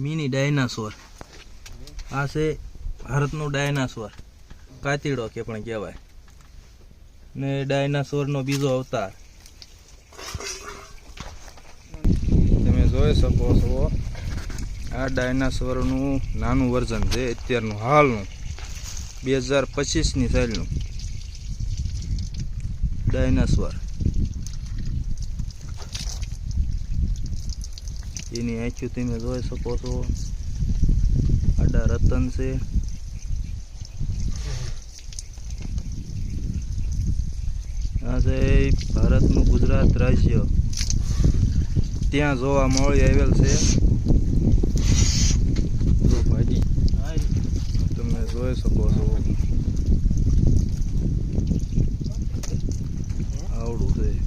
Mini dinosaur. આ છે ભારતનું ડાયનાસોર, કાતીડો કે પણ કહેવાય ને. ડાયનાસોરનો બીજો અવતાર તમે જોઈ શકો છો. આ ડાયનાસોરનું નાનું વર્ઝન છે અત્યારનું, હાલનું 2025ની સાલનું ડાયનાસોર. એની આંખો તમે જોઈ શકો છો. આડા રતન છે. આ છે ભારતનું ગુજરાત રાજ્ય, ત્યાં જોવા મળી આવેલ છે. જો ભાજી તમે જોઈ શકો છો. આવડું છે.